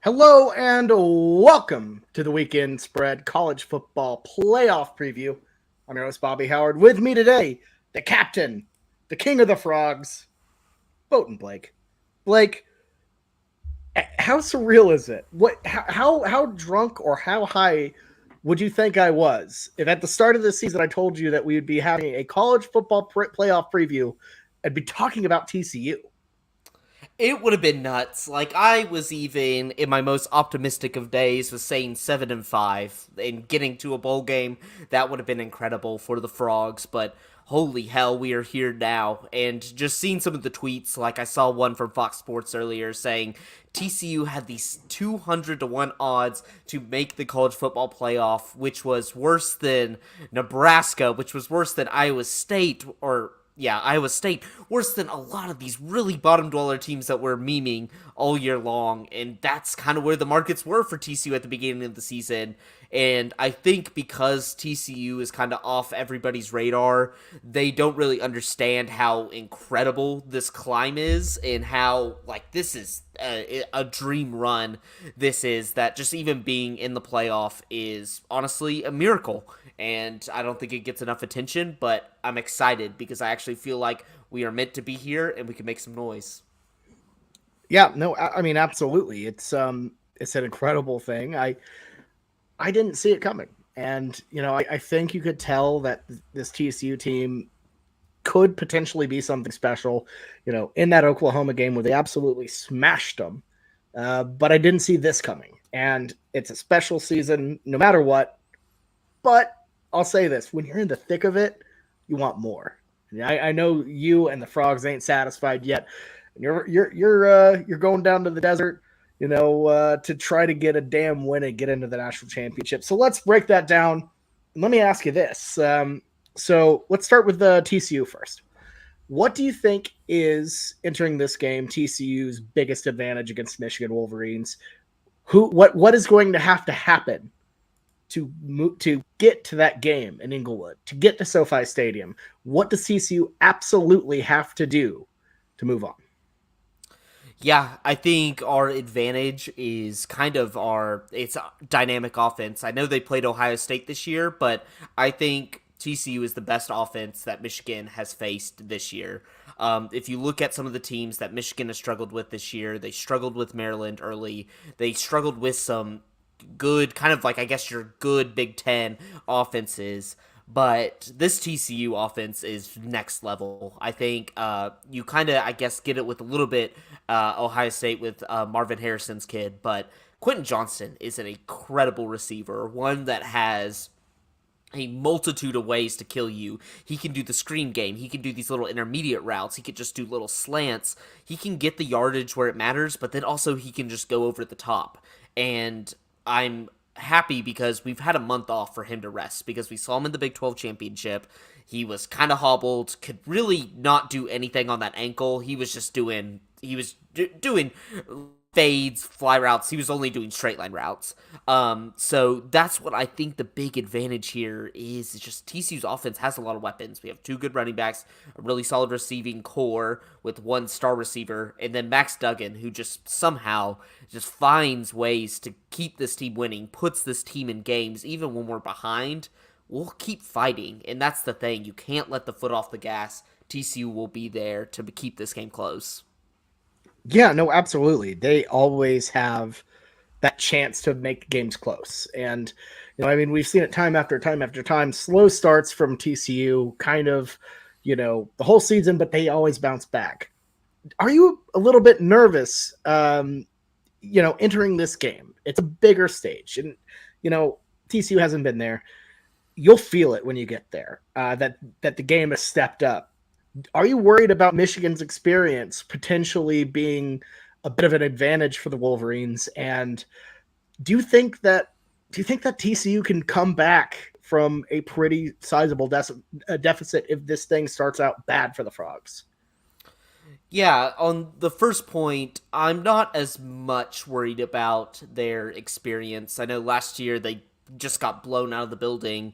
Hello and welcome to the Weekend Spread College Football Playoff Preview. I'm your host, Bobby Howard. With me today, the captain, the king of the frogs, Boatin Blake. Blake, how surreal is it? How drunk or how high would you think I was if at the start of the season I told you that we would be having a college football playoff preview and be talking about TCU? It would have been nuts. Like I was even in my most optimistic of days was saying 7-5 and getting to a bowl game. That would have been incredible for the Frogs, but holy hell, we are here now. And just seeing some of the tweets, like I saw one from Fox Sports earlier saying TCU had these 200 to 1 odds to make the college football playoff, which was worse than Nebraska, which was worse than Iowa State or Iowa State, worse than a lot of these really bottom dweller teams that we're memeing all year long. And that's kind of where the markets were for TCU at the beginning of the season. And I think because TCU is kind of off everybody's radar, they don't really understand how incredible this climb is and how, like, this is a dream run. This is that just even being in the playoff is honestly a miracle. And I don't think it gets enough attention, but I'm excited because I actually feel like we are meant to be here and we can make some noise. Yeah, no, I mean absolutely. It's an incredible thing. I didn't see it coming. And, I think you could tell that this TCU team could potentially be something special, in that Oklahoma game where they absolutely smashed them. But I didn't see this coming. And it's a special season no matter what. But I'll say this, when you're in the thick of it, you want more. I know you and the Frogs ain't satisfied yet. You're going down to the desert to try to get a damn win and get into the national championship. So let's break that down. Let me ask you this. So let's start with the TCU first. What do you think is entering this game TCU's biggest advantage against Michigan Wolverines? What is going to have to happen to get to that game in Inglewood, to get to SoFi Stadium? What does TCU absolutely have to do to move on? Yeah, I think our advantage is kind of it's a dynamic offense. I know they played Ohio State this year, but I think TCU is the best offense that Michigan has faced this year. If you look at some of the teams that Michigan has struggled with this year, they struggled with Maryland early. They struggled with some good, kind of like, I guess, your good Big Ten offenses. But this TCU offense is next level. I think you kind of, I guess, get it with a little bit Ohio State with Marvin Harrison's kid. But Quentin Johnston is an incredible receiver, one that has a multitude of ways to kill you. He can do the screen game. He can do these little intermediate routes. He can just do little slants. He can get the yardage where it matters, but then also he can just go over the top. And I'm happy because we've had a month off for him to rest because we saw him in the Big 12 championship. He was kind of hobbled, could really not do anything on that ankle. He was just doing fades, fly routes. He was only doing straight line routes. So that's what I think the big advantage here is. It's just TCU's offense has a lot of weapons. We have two good running backs, a really solid receiving core with one star receiver, and then Max Duggan, who just somehow just finds ways to keep this team winning, puts this team in games, even when we're behind. We'll keep fighting, and that's the thing. You can't let the foot off the gas. TCU will be there to keep this game close. Yeah, no, absolutely. They always have that chance to make games close. And, I mean, we've seen it time after time after time. Slow starts from TCU, kind of, the whole season, but they always bounce back. Are you a little bit nervous, entering this game? It's a bigger stage. And, TCU hasn't been there. You'll feel it when you get there, that the game has stepped up. Are you worried about Michigan's experience potentially being a bit of an advantage for the Wolverines? And do you think that TCU can come back from a pretty sizable deficit if this thing starts out bad for the Frogs? Yeah, on the first point, I'm not as much worried about their experience. I know last year they just got blown out of the building,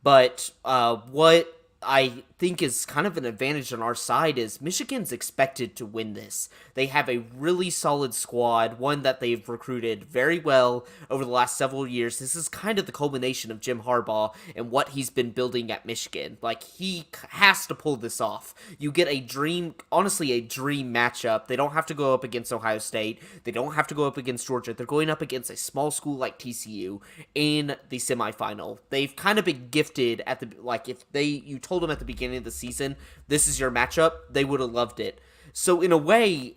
but what I think is kind of an advantage on our side is Michigan's expected to win this. They have a really solid squad, one that they've recruited very well over the last several years. This is kind of the culmination of Jim Harbaugh and what he's been building at Michigan. Like, he has to pull this off. You get a dream, honestly, a dream matchup. They don't have to go up against Ohio State. They don't have to go up against Georgia. They're going up against a small school like TCU in the semifinal. They've kind of been gifted at the, like, if you told them at the beginning of the season, this is your matchup, they would have loved it. So in a way,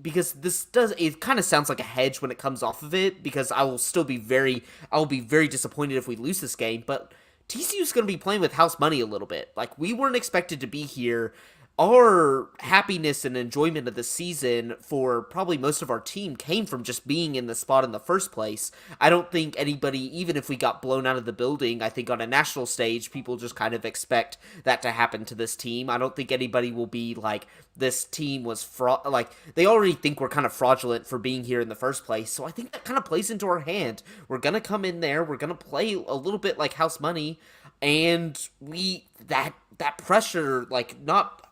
because it kind of sounds like a hedge when it comes off of it, because I will be very disappointed if we lose this game, but TCU's going to be playing with house money a little bit. Like, we weren't expected to be here. Our happiness and enjoyment of the season for probably most of our team came from just being in the spot in the first place. I don't think anybody, even if we got blown out of the building, I think on a national stage, people just kind of expect that to happen to this team. I don't think anybody will be like, this team was they already think we're kind of fraudulent for being here in the first place. So I think that kind of plays into our hand. We're going to come in there, we're going to play a little bit like house money, and that pressure, not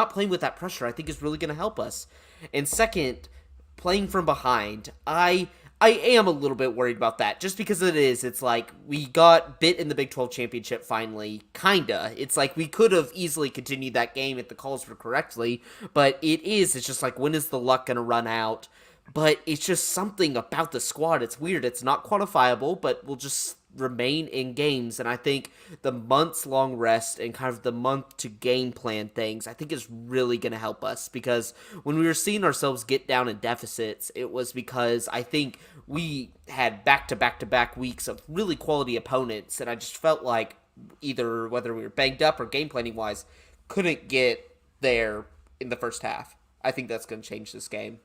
playing with that pressure, I think is really going to help us. And second, playing from behind, I am a little bit worried about that, just because it's like we got bit in the Big 12 championship finally, kinda. It's like we could have easily continued that game if the calls were correctly, but it's just like, when is the luck going to run out? But it's just something about the squad. It's weird. It's not quantifiable, but we'll just remain in games. And I think the months-long rest and kind of the month to game plan things, I think is really going to help us. Because when we were seeing ourselves get down in deficits, it was because I think we had back-to-back-to-back weeks of really quality opponents. And I just felt like either whether we were banged up or game planning-wise, couldn't get there in the first half. I think that's going to change this game.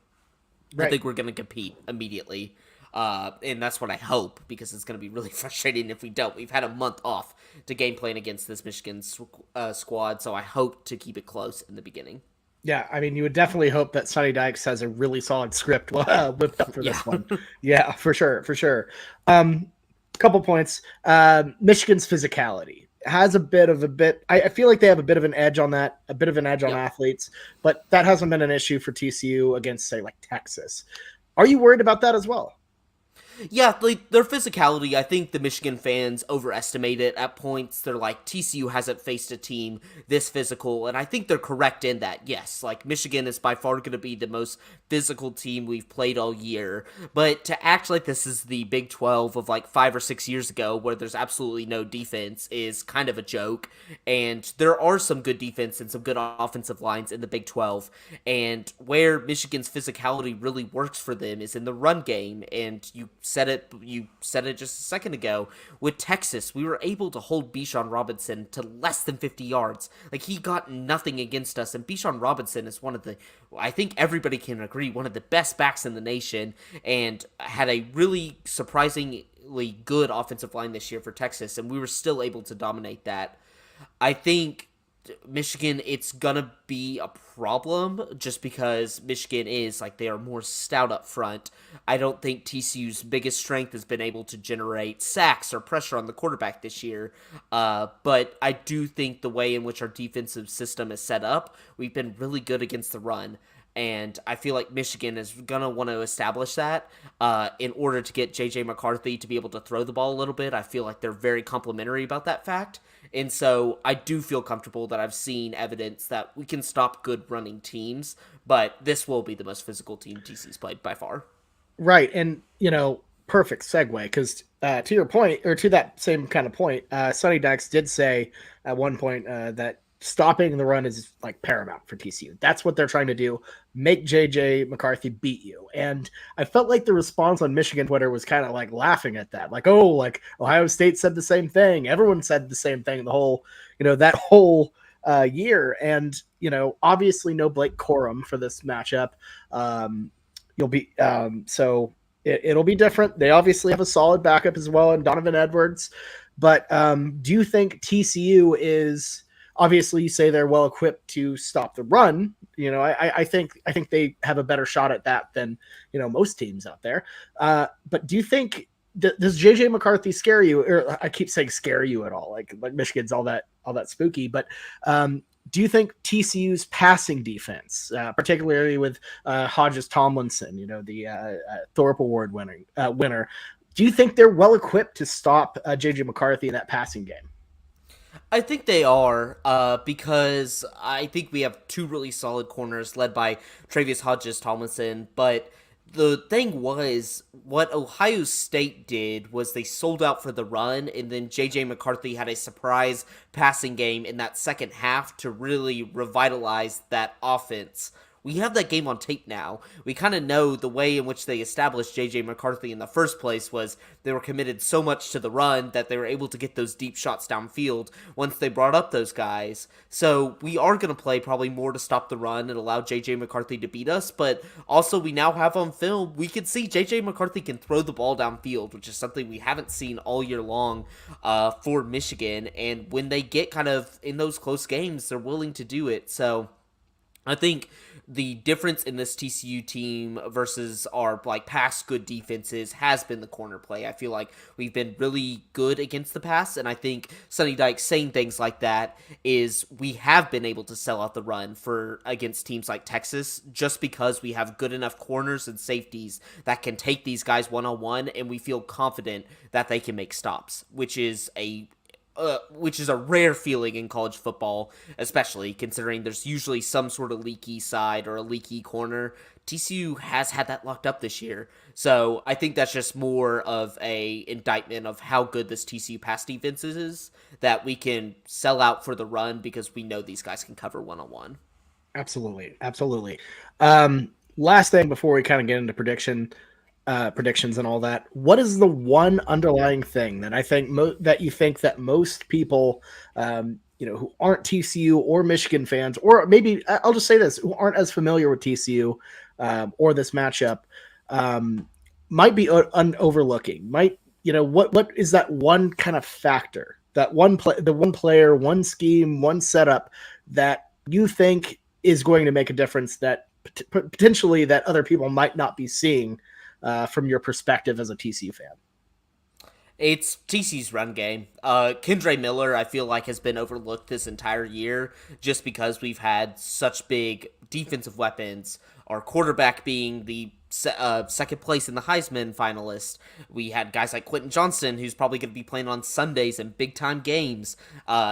Right. I think we're going to compete immediately. And that's what I hope, because it's going to be really frustrating if we don't. We've had a month off to game plan against this Michigan squad, so I hope to keep it close in the beginning. Yeah, I mean, you would definitely hope that Sonny Dykes has a really solid script whipped up for this one. Yeah, for sure. Couple points. Michigan's physicality has I feel like they have a bit of an edge on that, on athletes, but that hasn't been an issue for TCU against, say, like Texas. Are you worried about that as well? Yeah, like, their physicality, I think the Michigan fans overestimate it at points. They're like, TCU hasn't faced a team this physical, and I think they're correct in that. Yes, like, Michigan is by far going to be the most physical team we've played all year, but to act like this is the Big 12 of like 5 or 6 years ago, where there's absolutely no defense, is kind of a joke. And there are some good defense and some good offensive lines in the Big 12, and where Michigan's physicality really works for them is in the run game. And you said it just a second ago. With Texas, we were able to hold Bijan Robinson to less than 50 yards. Like, he got nothing against us, and Bijan Robinson is one of the, I think everybody can agree, one of the best backs in the nation, and had a really surprisingly good offensive line this year for Texas, and we were still able to dominate that. I think Michigan, it's gonna be a problem just because Michigan is, like, they are more stout up front. I don't think TCU's biggest strength has been able to generate sacks or pressure on the quarterback this year, but I do think the way in which our defensive system is set up, we've been really good against the run. And I feel like Michigan is going to want to establish that in order to get J.J. McCarthy to be able to throw the ball a little bit. I feel like they're very complimentary about that fact. And so I do feel comfortable that I've seen evidence that we can stop good running teams, but this will be the most physical team TC's played by far. Right. And, perfect segue, because to your point, or to that same kind of point, Sonny Dykes did say at one point that stopping the run is like paramount for TCU. That's what they're trying to do. Make JJ McCarthy beat you. And I felt like the response on Michigan Twitter was kind of like laughing at that. Like, oh, like Ohio State said the same thing. Everyone said the same thing the whole, that whole year. And, obviously no Blake Corum for this matchup. You'll be, so it'll be different. They obviously have a solid backup as well in Donovan Edwards. But do you think TCU is, obviously, you say they're well equipped to stop the run. I think they have a better shot at that than most teams out there. But do you think does JJ McCarthy scare you? Or I keep saying scare you at all, like Michigan's all that spooky. But do you think TCU's passing defense, particularly with Hodges Tomlinson, the Thorpe Award winner, do you think they're well equipped to stop JJ McCarthy in that passing game? I think they are, because I think we have two really solid corners led by Travius Hodges Tomlinson. But the thing was, what Ohio State did was they sold out for the run, and then JJ McCarthy had a surprise passing game in that second half to really revitalize that offense. We have that game on tape now. We kind of know the way in which they established J.J. McCarthy in the first place was they were committed so much to the run that they were able to get those deep shots downfield once they brought up those guys. So we are going to play probably more to stop the run and allow J.J. McCarthy to beat us, but also we now have on film, we can see J.J. McCarthy can throw the ball downfield, which is something we haven't seen all year long for Michigan, and when they get kind of in those close games, they're willing to do it. So I think the difference in this TCU team versus our past good defenses has been the corner play. I feel like we've been really good against the pass, and I think Sonny Dykes saying things like that is we have been able to sell out the run for against teams like Texas just because we have good enough corners and safeties that can take these guys one-on-one, and we feel confident that they can make stops, which is a rare feeling in college football, especially considering there's usually some sort of leaky side or a leaky corner. TCU has had that locked up this year. So I think that's just more of a indictment of how good this TCU pass defense is, that we can sell out for the run because we know these guys can cover one-on-one. Absolutely. Absolutely. Last thing before we kind of get into predictions and all that. What is the one underlying thing that I think that you think that most people, who aren't TCU or Michigan fans, or maybe I'll just say this, who aren't as familiar with TCU or this matchup, might be overlooking? What is that one kind of factor, that the one player, one scheme, one setup that you think is going to make a difference that potentially that other people might not be seeing from your perspective as a TCU fan? It's TC's run game. Kendre Miller, I feel like, has been overlooked this entire year just because we've had such big defensive weapons. Our quarterback being the second place in the Heisman finalist. We had guys like Quentin Johnston, who's probably going to be playing on Sundays in big-time games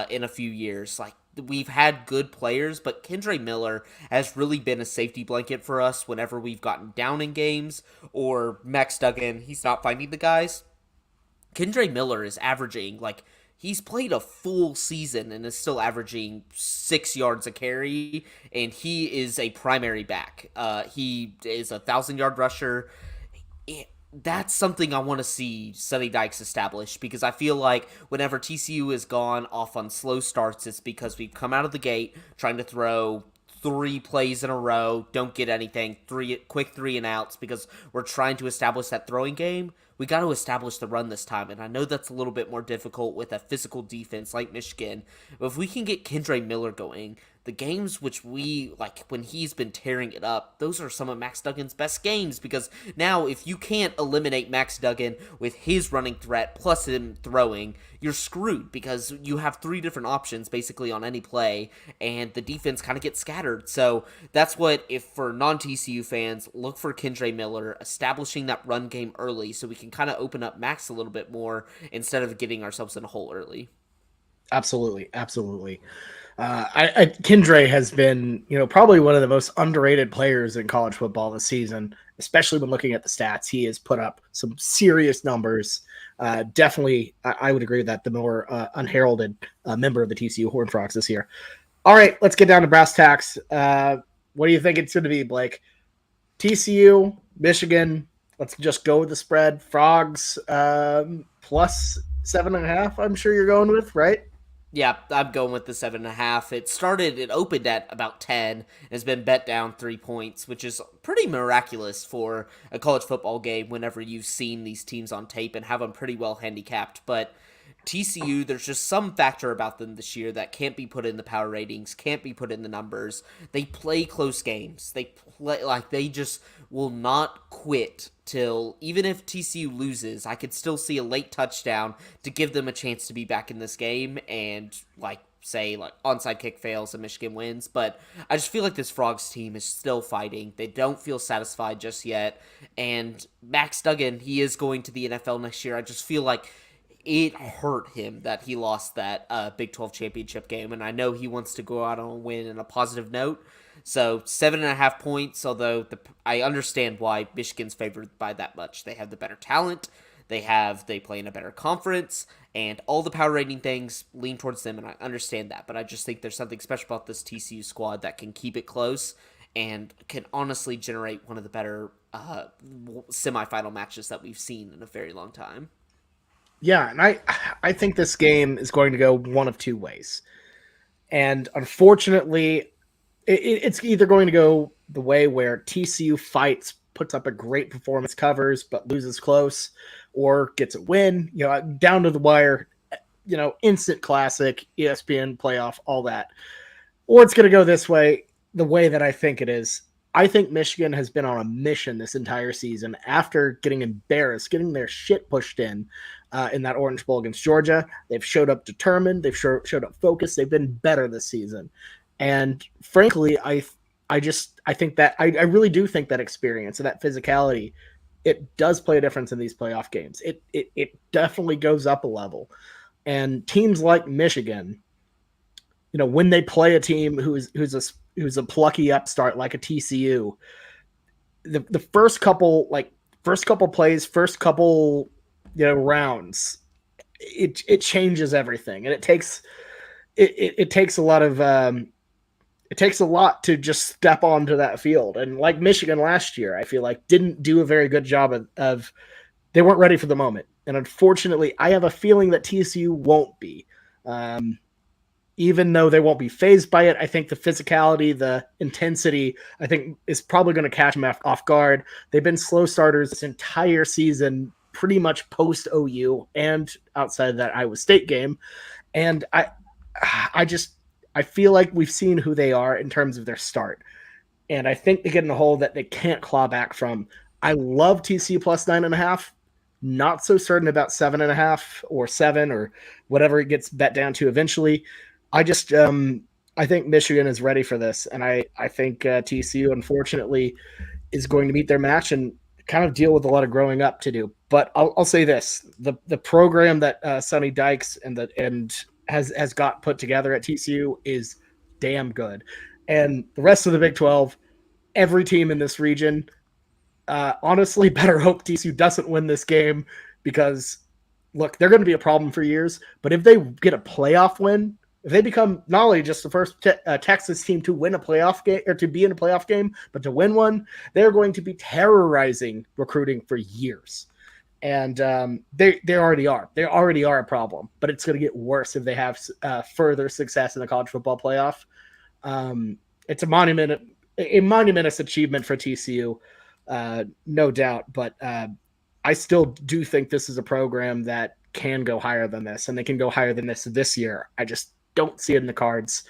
in a few years. We've had good players, but Kendre Miller has really been a safety blanket for us whenever we've gotten down in games, or Max Duggan, he's not finding the guys. Kendre Miller is averaging, he's played a full season and is still averaging 6 yards a carry, and he is a primary back. He is a 1,000-yard rusher. That's something I want to see Sonny Dykes establish, because I feel like whenever TCU has gone off on slow starts, it's because we've come out of the gate trying to throw 3 plays in a row, don't get anything, quick 3 and outs, because we're trying to establish that throwing game. We got to establish the run this time, and I know that's a little bit more difficult with a physical defense like Michigan, but if we can get Kendre Miller going, the games which we, when he's been tearing it up, those are some of Max Duggan's best games, because now if you can't eliminate Max Duggan with his running threat plus him throwing, you're screwed, because you have 3 different options basically on any play, and the defense kind of gets scattered. So that's what, if for non-TCU fans, look for Kendre Miller establishing that run game early so we can kind of open up Max a little bit more instead of getting ourselves in a hole early. Absolutely. Kendre has been, probably one of the most underrated players in college football this season, especially when looking at the stats. He has put up some serious numbers. Definitely, I would agree with that. The more unheralded member of the TCU Horned Frogs this year. All right, let's get down to brass tacks. What do you think it's going to be, Blake? TCU, Michigan. Let's just go with the spread. Frogs plus 7.5. I'm sure you're going with, right? Yeah, I'm going with the 7.5. It opened at about 10, and has been bet down 3 points, which is pretty miraculous for a college football game whenever you've seen these teams on tape and have them pretty well handicapped. But TCU, there's just some factor about them this year that can't be put in the power ratings, can't be put in the numbers. They play close games. They play like they just will not quit till even if TCU loses, I could still see a late touchdown to give them a chance to be back in this game and like say like onside kick fails and Michigan wins, but I just feel like this Frogs team is still fighting. They don't feel satisfied just yet. And Max Duggan, he is going to the NFL next year. I just feel like it hurt him that he lost that Big 12 championship game, and I know he wants to go out on a win in a positive note. So 7.5 points, although I understand why Michigan's favored by that much. They have the better talent, they play in a better conference, and all the power rating things lean towards them, and I understand that. But I just think there's something special about this TCU squad that can keep it close and can honestly generate one of the better semifinal matches that we've seen in a very long time. Yeah, and I think this game is going to go one of two ways. And unfortunately, it's either going to go the way where TCU fights, puts up a great performance, covers, but loses close, or gets a win, down to the wire, instant classic, ESPN playoff, all that. Or it's going to go this way, the way that I think it is. I think Michigan has been on a mission this entire season after getting embarrassed, getting their shit pushed in that Orange Bowl against Georgia. They've showed up determined. They've showed up focused. They've been better this season. And frankly, I think that I really do think that experience and that physicality, it does play a difference in these playoff games. It definitely goes up a level. And teams like Michigan, when they play a team who's a plucky upstart like a TCU, the first couple plays, first couple rounds, it changes everything, and it takes a lot of it takes a lot to just step onto that field. And like Michigan last year, I feel like didn't do a very good job of they weren't ready for the moment, and unfortunately, I have a feeling that TCU won't be. Even though they won't be phased by it, I think the physicality, the intensity, I think is probably going to catch them off guard. They've been slow starters this entire season, pretty much post OU and outside that Iowa State game. And I feel like we've seen who they are in terms of their start. And I think they get in a hole that they can't claw back from. I love TCU plus 9.5. Not so certain about 7.5 or 7 or whatever it gets bet down to eventually. I think Michigan is ready for this, and I think TCU, unfortunately, is going to meet their match and kind of deal with a lot of growing up to do. But I'll say this: the program that Sonny Dykes and has got put together at TCU is damn good, and the rest of the Big 12, every team in this region, honestly, better hope TCU doesn't win this game because, look, they're going to be a problem for years. But if they get a playoff win, if they become not only just the first Texas team to win a playoff game or to be in a playoff game, but to win one, they're going to be terrorizing recruiting for years. And they already are. They already are a problem, but it's going to get worse if they have further success in the college football playoff. It's a monumentous achievement for TCU, no doubt. But I still do think this is a program that can go higher than this, and they can go higher than this year. I just don't see it in the cards.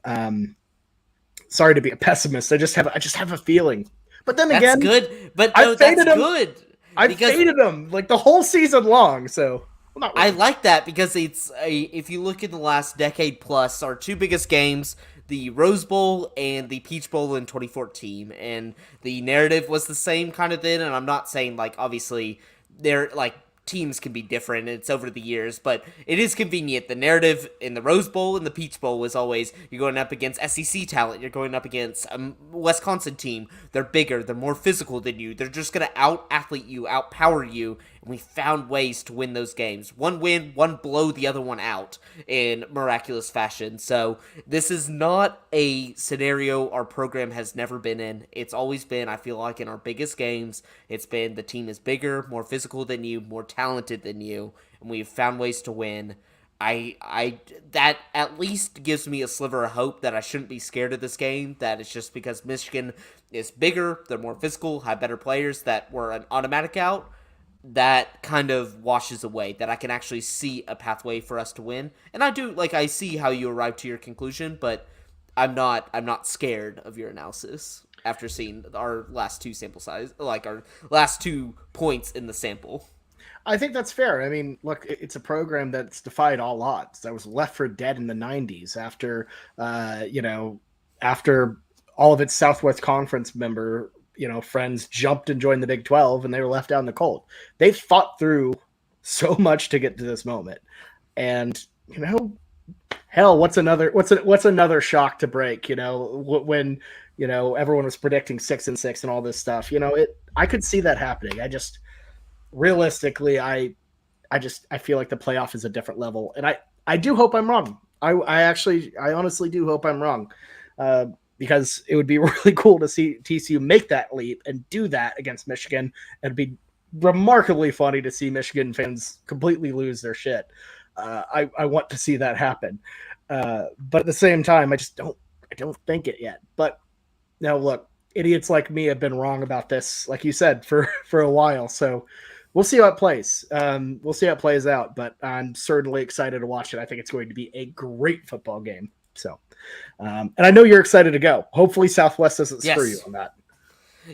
Sorry to be a pessimist. I just have a feeling. But then again, that's good. But no, that's good. I faded them like the whole season long. So really. I like that because if you look at the last decade plus, our two biggest games, the Rose Bowl and the Peach Bowl in 2014, and the narrative was the same kind of then. And I'm not saying like obviously they're like teams can be different, it's over the years, but it is convenient. The narrative in the Rose Bowl and the Peach Bowl was always you're going up against SEC talent, you're going up against a Wisconsin team, they're bigger, they're more physical than you, they're just going to out-athlete you, outpower you, and we found ways to win those games. One win, one blow the other one out in miraculous fashion. So this is not a scenario our program has never been in. It's always been, I feel like, in our biggest games, it's been the team is bigger, more physical than you, more talented than you, and we've found ways to win. I that at least gives me a sliver of hope that I shouldn't be scared of this game, that it's just because Michigan is bigger, they're more physical, have better players, that were an automatic out. that kind of washes away, that I can actually see a pathway for us to win. And I see how you arrived to your conclusion, but I'm not scared of your analysis after seeing our last two sample size, like our last 2 points in the sample. I think that's fair. I mean, look, it's a program that's defied all odds. That was left for dead in the '90s after, after all of its Southwest Conference member, friends jumped and joined the Big 12, and they were left out in the cold. They've fought through so much to get to this moment, and hell, what's another shock to break? When everyone was predicting 6-6 and all this stuff. I could see that happening. I just realistically, I feel like the playoff is a different level, and I do hope I'm wrong. I honestly do hope I'm wrong, because it would be really cool to see TCU make that leap and do that against Michigan. It'd be remarkably funny to see Michigan fans completely lose their shit. I want to see that happen, but at the same time, I don't think it yet. But now, look, idiots like me have been wrong about this, like you said, for a while. So we'll see how it plays. We'll see how it plays out, but I'm certainly excited to watch it. I think it's going to be a great football game. So, and I know you're excited to go. Hopefully Southwest doesn't screw you on that.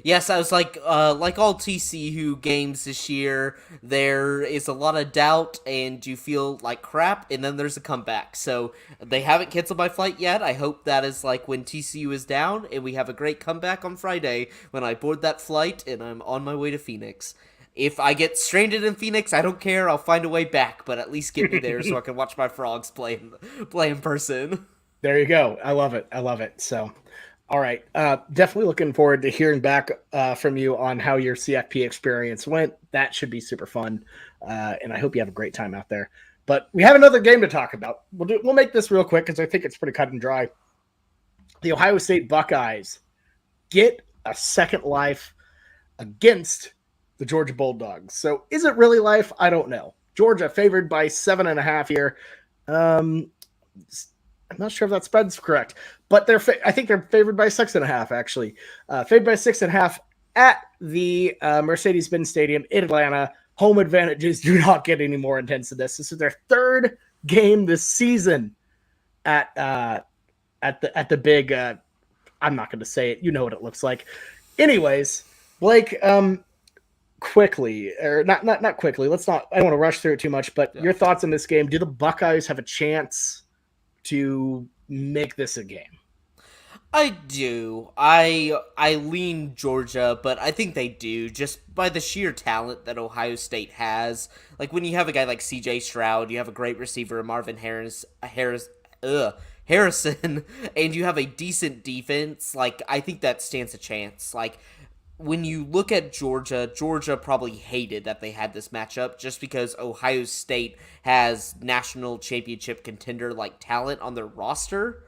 Yes, I was like all TCU games this year, there is a lot of doubt and you feel like crap, and then there's a comeback. So they haven't canceled my flight yet. I hope that is like when TCU is down and we have a great comeback on Friday when I board that flight and I'm on my way to Phoenix. If I get stranded in Phoenix, I don't care. I'll find a way back, but at least get me there so I can watch my Frogs play in person. There you go. I love it. So, all right. Definitely looking forward to hearing back from you on how your CFP experience went. That should be super fun. And I hope you have a great time out there. But we have another game to talk about. We'll make this real quick because I think it's pretty cut and dry. The Ohio State Buckeyes get a second life against the Georgia Bulldogs. So is it really life? I don't know. Georgia favored by 7.5 here. I'm not sure if that spread's correct, but I think they're favored by 6.5, actually. Favored by 6.5 at the Mercedes-Benz Stadium in Atlanta. Home advantages do not get any more intense than this. This is their third game this season at the big. I'm not going to say it. You know what it looks like. Anyways, Blake. Quickly, or not quickly. I don't want to rush through it too much. But your thoughts on this game? Do the Buckeyes have a chance to make this a game? I do. I lean Georgia, but I think they do, just by the sheer talent that Ohio State has. Like when you have a guy like CJ Stroud, you have a great receiver, Marvin Harrison, and you have a decent defense. Like I think that stands a chance. Like when you look at Georgia probably hated that they had this matchup just because Ohio State has national championship contender like talent on their roster.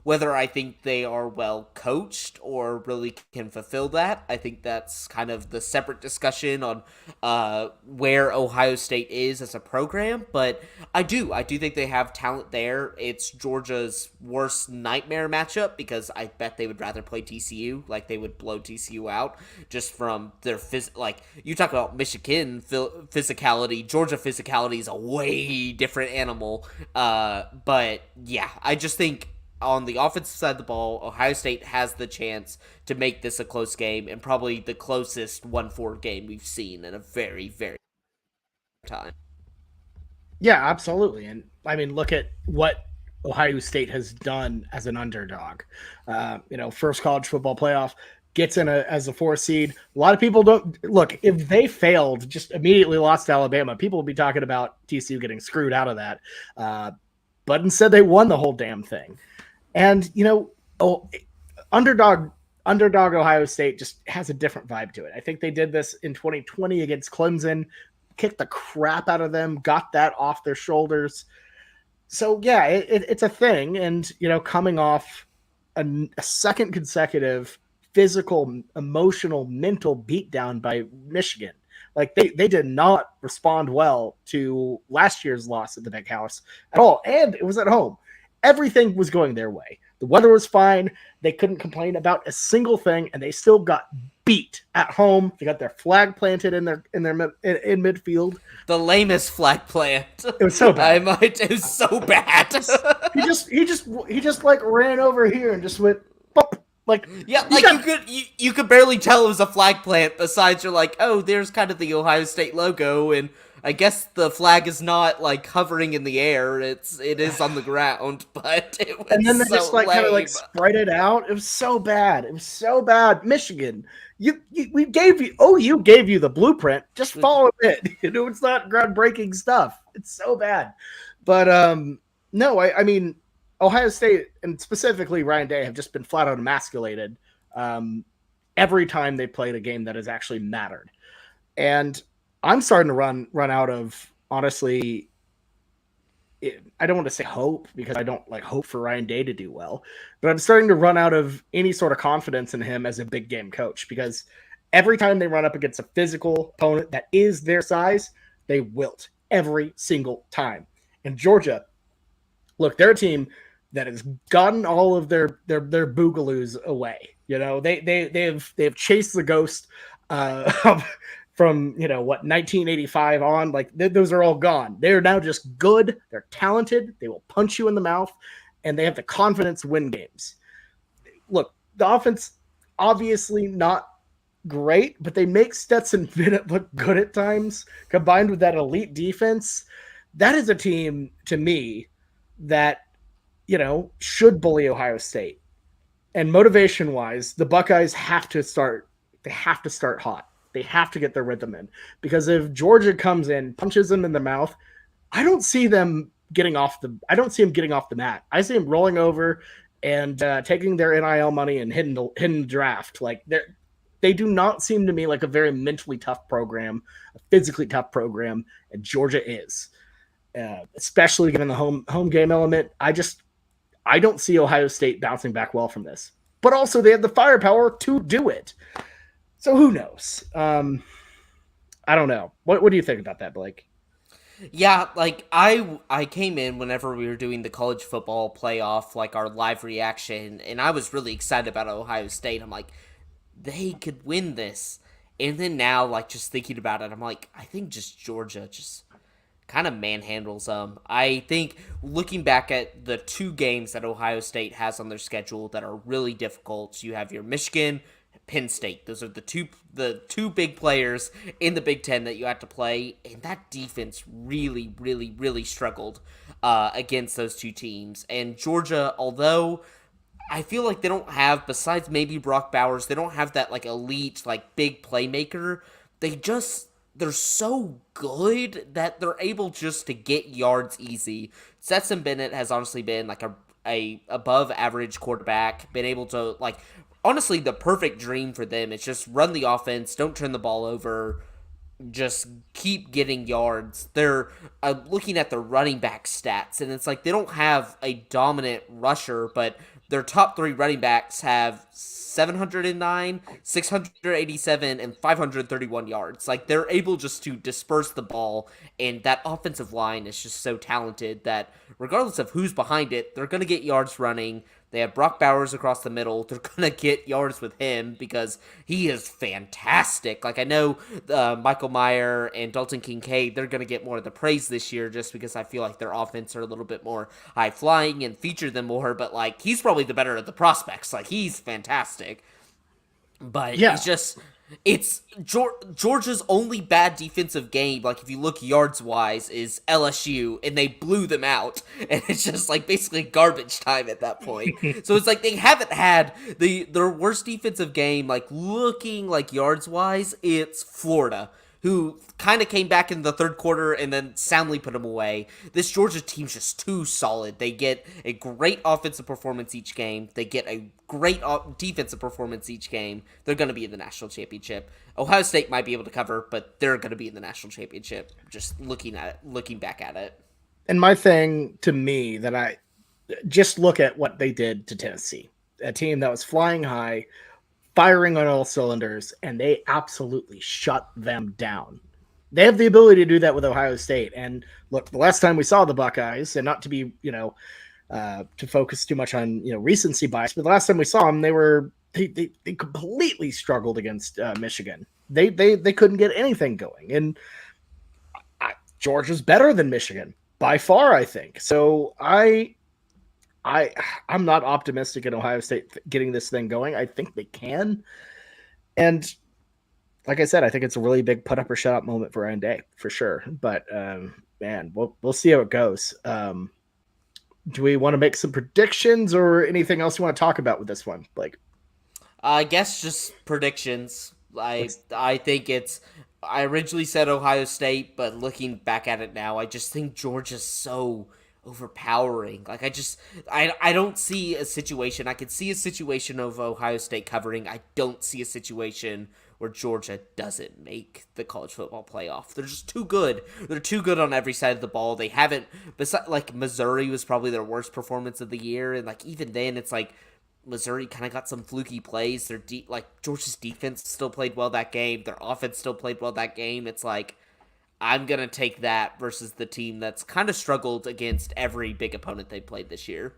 Whether I think they are well coached or really can fulfill that, I think that's kind of the separate discussion on where Ohio State is as a program. But I do think they have talent there. It's Georgia's worst nightmare matchup because I bet they would rather play TCU. Like they would blow TCU out just from their like you talk about Michigan physicality. Georgia physicality is a way different animal. But yeah, I just think on the offensive side of the ball, Ohio State has the chance to make this a close game and probably the closest 1-4 game we've seen in a very, very long time. Yeah, absolutely. And I mean, look at what Ohio State has done as an underdog. First college football playoff, gets in as a 4 seed. A lot of people don't look, if they failed, just immediately lost to Alabama, people will be talking about TCU getting screwed out of that. But instead they won the whole damn thing. And, underdog Ohio State just has a different vibe to it. I think they did this in 2020 against Clemson, kicked the crap out of them, got that off their shoulders. So, yeah, it's a thing. And, coming off a second consecutive physical, emotional, mental beatdown by Michigan. Like, they did not respond well to last year's loss at the Big House at all. And it was at home. Everything was going their way. The weather was fine. They couldn't complain about a single thing, and they still got beat at home. They got their flag planted in midfield. The lamest flag plant. It was so bad. It was so bad. He just like ran over here and just went pop. Like, yeah, like you could barely tell it was a flag plant. Besides, you're like, oh, there's kind of the Ohio State logo, and I guess the flag is not like hovering in the air. It is on the ground, but it was and then they so just like kind of like spread it out. It was so bad. It was so bad. Michigan, we gave you OU gave you the blueprint. Just follow it. It's not groundbreaking stuff. It's so bad. But no, I mean, Ohio State and specifically Ryan Day have just been flat out emasculated every time they played a game that has actually mattered. And I'm starting to run out of, honestly, I don't want to say hope because I don't like hope for Ryan Day to do well, but I'm starting to run out of any sort of confidence in him as a big game coach because every time they run up against a physical opponent that is their size, they wilt every single time. And Georgia, look, they're a team that has gotten all of their boogaloos away. They've chased the ghost from 1985 on. Like those are all gone. They're now just good. They're talented. They will punch you in the mouth, and they have the confidence to win games. Look, the offense obviously not great, but they make Stetson Bennett look good at times. Combined with that elite defense, that is a team to me that should bully Ohio State. And motivation wise, the Buckeyes have to start hot. They have to get their rhythm in, because if Georgia comes in, punches them in the mouth, I don't see them getting off the mat. I see them rolling over and taking their NIL money and hitting the draft. Like they do not seem to me like a very mentally tough program, a physically tough program, and Georgia is, especially given the home game element. I don't see Ohio State bouncing back well from this, but also they have the firepower to do it. So who knows? I don't know. What do you think about that, Blake? Yeah, like I came in whenever we were doing the college football playoff, like our live reaction, and I was really excited about Ohio State. I'm like, they could win this. And then now, like, just thinking about it, I'm like, I think just Georgia just kind of manhandles them. I think looking back at the two games that Ohio State has on their schedule that are really difficult, you have your Michigan, Penn State. Those are the two big players in the Big Ten that you have to play, and that defense really, really, really struggled against those two teams. And Georgia, although I feel like they don't have, besides maybe Brock Bowers, they don't have that like elite, like big playmaker. They're so good that they're able just to get yards easy. Stetson Bennett has honestly been like a above average quarterback, been able to like, honestly, the perfect dream for them is just run the offense, don't turn the ball over, just keep getting yards. They're looking at the running back stats, and it's like they don't have a dominant rusher, but their top three running backs have 709, 687, and 531 yards. Like, they're able just to disperse the ball, and that offensive line is just so talented that regardless of who's behind it, they're going to get yards running. They have Brock Bowers across the middle. They're going to get yards with him because he is fantastic. Like, I know Michael Mayer and Dalton Kincaid, they're going to get more of the praise this year just because I feel like their offense are a little bit more high-flying and feature them more. But, like, he's probably the better of the prospects. Like, he's fantastic. But yeah, it's Georgia's only bad defensive game, like if you look yards wise, is LSU, and they blew them out, and it's just like basically garbage time at that point. So it's like they haven't had their worst defensive game, like looking like yards wise, it's Florida, who kind of came back in the third quarter and then soundly put them away. This Georgia team's just too solid. They get a great offensive performance each game. They get a great defensive performance each game. They're going to be in the national championship. Ohio State might be able to cover, but they're going to be in the national championship, just looking back at it. And my thing to me that I just look at what they did to Tennessee, a team that was flying high, firing on all cylinders, and they absolutely shut them down. They have the ability to do that with Ohio State. And look, the last time we saw the Buckeyes, and not to be, to focus too much on recency bias. But the last time we saw them, they completely struggled against Michigan. They couldn't get anything going, and Georgia's better than Michigan by far, I think. So I'm not optimistic in Ohio State getting this thing going. I think they can, and like I said, I think it's a really big put up or shut up moment for Ryan Day for sure. But man, we'll see how it goes. Do we want to make some predictions or anything else you want to talk about with this one, Blake? I guess just predictions. I think I originally said Ohio State, but looking back at it now, I just think Georgia's so overpowering. Like I don't see a situation. I could see a situation of Ohio State covering. I don't see a situation where Georgia doesn't make the college football playoff. They're just too good. They're too good on every side of the ball. They haven't, like Missouri was probably their worst performance of the year, and like even then, it's like Missouri kind of got some fluky plays. Georgia's defense still played well that game. Their offense still played well that game. It's like I'm gonna take that versus the team that's kind of struggled against every big opponent they played this year.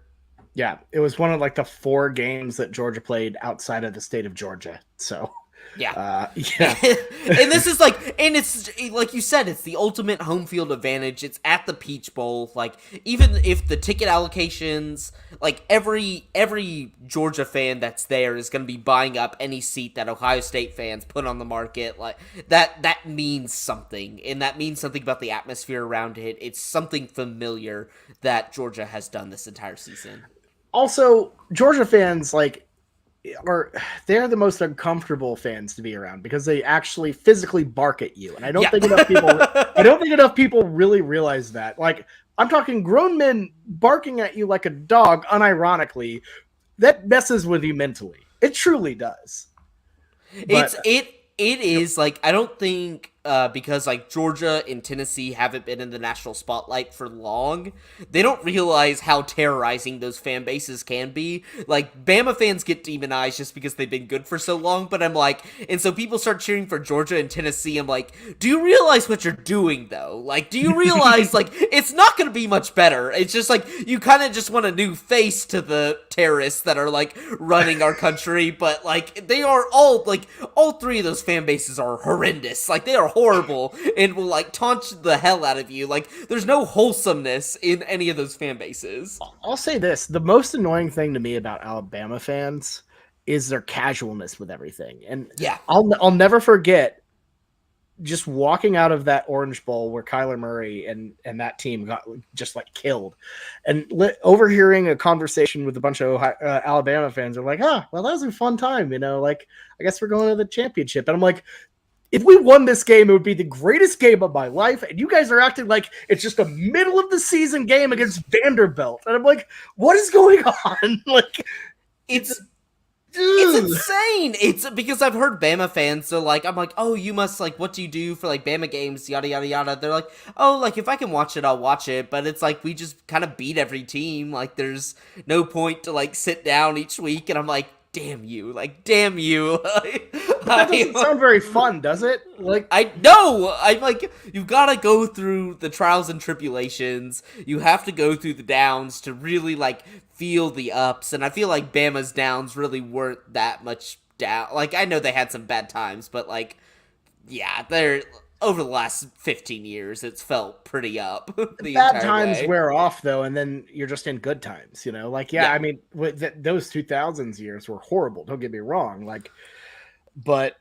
Yeah, it was one of like the 4 games that Georgia played outside of the state of Georgia. So yeah. And this is like, and it's like you said, it's the ultimate home field advantage. It's at the Peach Bowl. Like, even if the ticket allocations, like every Georgia fan that's there is going to be buying up any seat that Ohio State fans put on the market. Like that means something, and that means something about the atmosphere around it. It's something familiar that Georgia has done this entire season. Also, Georgia fans they're the most uncomfortable fans to be around because they actually physically bark at you, and I don't think enough people really realize that. Like, I'm talking grown men barking at you like a dog, unironically. That messes with you mentally. It truly does. It is like, I don't think because like Georgia and Tennessee haven't been in the national spotlight for long, they don't realize how terrorizing those fan bases can be. Like, Bama fans get demonized just because they've been good for so long, but I'm like, and so people start cheering for Georgia and Tennessee. I'm like, do you realize what you're doing though? Like, do you realize like it's not going to be much better? It's just like you kind of just want a new face to the terrorists that are like running our country, but like they are all 3 of those fan bases are horrendous. Like, they are horrible and will like taunt the hell out of you. Like, there's no wholesomeness in any of those fan bases. I'll say this: the most annoying thing to me about Alabama fans is their casualness with everything. And yeah, I'll never forget just walking out of that Orange Bowl where Kyler Murray and that team got just like killed, and overhearing a conversation with a bunch of Alabama fans are like, well, that was a fun time, like, I guess we're going to the championship. And I'm like, if we won this game, it would be the greatest game of my life. And you guys are acting like it's just a middle of the season game against Vanderbilt. And I'm like, what is going on? Like, it's insane. It's because I've heard Bama fans, so like, I'm like, oh, you must like, what do you do for like Bama games, yada yada yada. They're like, oh, like if I can watch it, I'll watch it. But it's like, we just kind of beat every team. Like, there's no point to like sit down each week. And I'm like, damn you. That doesn't sound very fun, does it? Like, I know. I'm like, you've got to go through the trials and tribulations. You have to go through the downs to really like feel the ups. And I feel like Bama's downs really weren't that much down. Like, I know they had some bad times, but like, yeah, they're over the last 15 years, it's felt pretty up. The bad times way. wear off though, and then you're just in good times, Like, yeah. I mean, those 2000s years were horrible. Don't get me wrong. Like, but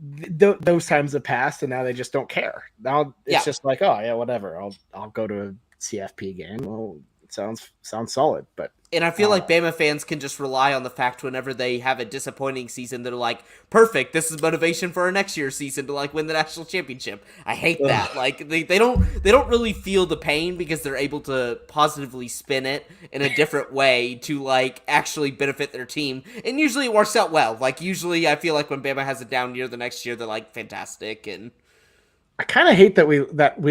those times have passed, and now they just don't care. Now it's just like, oh yeah, whatever. I'll go to a CFP game. Well, it sounds solid, but. And I feel like Bama fans can just rely on the fact whenever they have a disappointing season, they're like, perfect, this is motivation for our next year's season to like win the national championship. I hate that. Like, they don't really feel the pain because they're able to positively spin it in a different way to like actually benefit their team. And usually it works out well. Like, usually I feel like when Bama has a down year, the next year they're like fantastic. And I kind of hate that we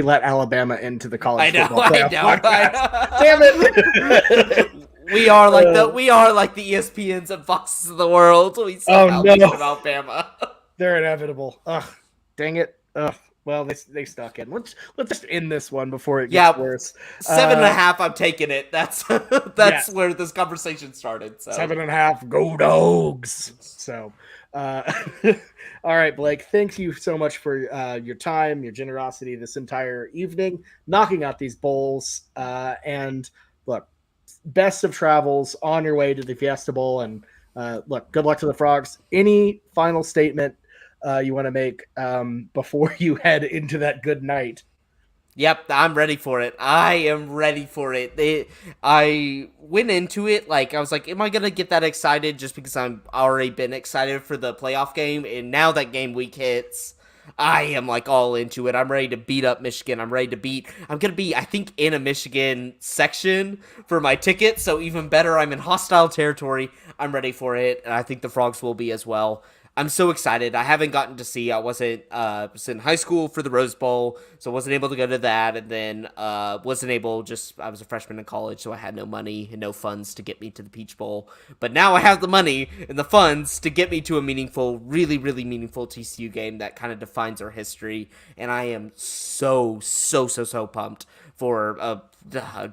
let Alabama into the college football playoff. Damn it. We are like the ESPNs and Foxes of the world. We somehow talk about Bama. They're inevitable. Ugh, dang it. Ugh. Well, they stuck in. Let's just end this one before it gets Yeah, worse. 7.5. I'm taking it. That's that's Yes. where this conversation started. So 7.5. Go Dogs. So, uh, all right, Blake. Thank you so much for your time, your generosity this entire evening, knocking out these bowls. And look, best of travels on your way to the Fiesta Bowl. And look, good luck to the Frogs. Any final statement you want to make before you head into that good night? Yep, I'm ready for it. I am ready for it. I went into it like I was like, am I gonna get that excited just because I'm already been excited for the playoff game, and now that game week hits, I am like all into it. I'm ready to beat up Michigan. I'm gonna be, I think, in a Michigan section for my ticket, so even better. I'm in hostile territory. I'm ready for it, and I think the Frogs will be as well. I'm so excited. I haven't gotten to see. I was in high school for the Rose Bowl, so I wasn't able to go to that, and then wasn't able. Just I was a freshman in college, so I had no money and no funds to get me to the Peach Bowl. But now I have the money and the funds to get me to a meaningful, really, really meaningful TCU game that kind of defines our history, and I am so pumped for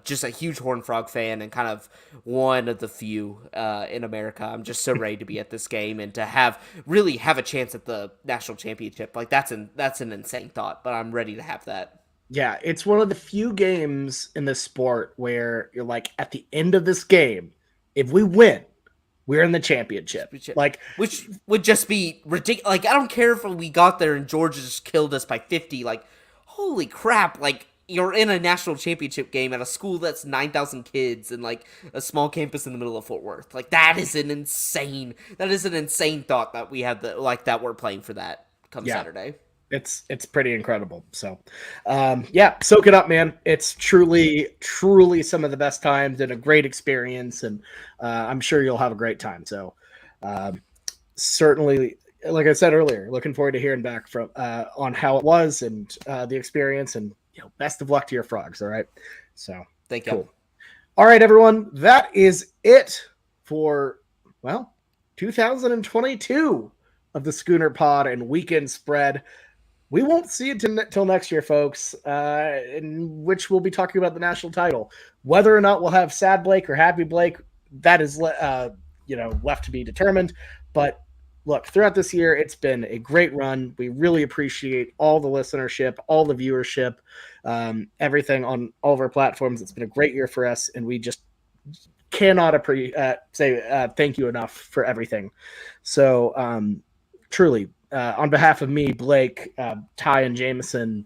just a huge Horned Frog fan and kind of one of the few in America. I'm just so ready to be at this game and to really have a chance at the national championship. Like that's an insane thought, but I'm ready to have that. Yeah, it's one of the few games in this sport where you're like, at the end of this game, if we win, we're in the championship. Like, which would just be ridiculous. Like I don't care if we got there and Georgia just killed us by 50. Like, holy crap! Like you're in a national championship game at a school that's 9,000 kids and like a small campus in the middle of Fort Worth. Like that is an insane thought that we have that we're playing for that come Saturday. It's pretty incredible. So, soak it up, man. It's truly some of the best times and a great experience, and I'm sure you'll have a great time. So, certainly, like I said earlier, looking forward to hearing back from on how it was and the experience, and best of luck to your Frogs. All right. So, thank you. Cool. All right, everyone. That is it for 2022 of the Schooner Pod and Weekend Spread. We won't see it till next year, folks, in which we'll be talking about the national title. Whether or not we'll have Sad Blake or Happy Blake, that is left to be determined. But look, throughout this year, it's been a great run. We really appreciate all the listenership, all the viewership, everything on all of our platforms. It's been a great year for us, and we just cannot say thank you enough for everything. So truly, on behalf of me, Blake, Ty, and Jameson,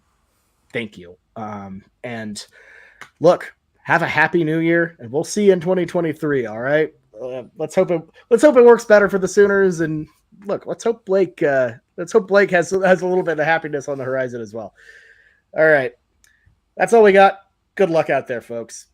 thank you. And look, have a happy new year, and we'll see you in 2023. All right. Let's hope it works better for the Sooners, and look, let's hope Blake has a little bit of happiness on the horizon as well. All right. That's all we got. Good luck out there, folks.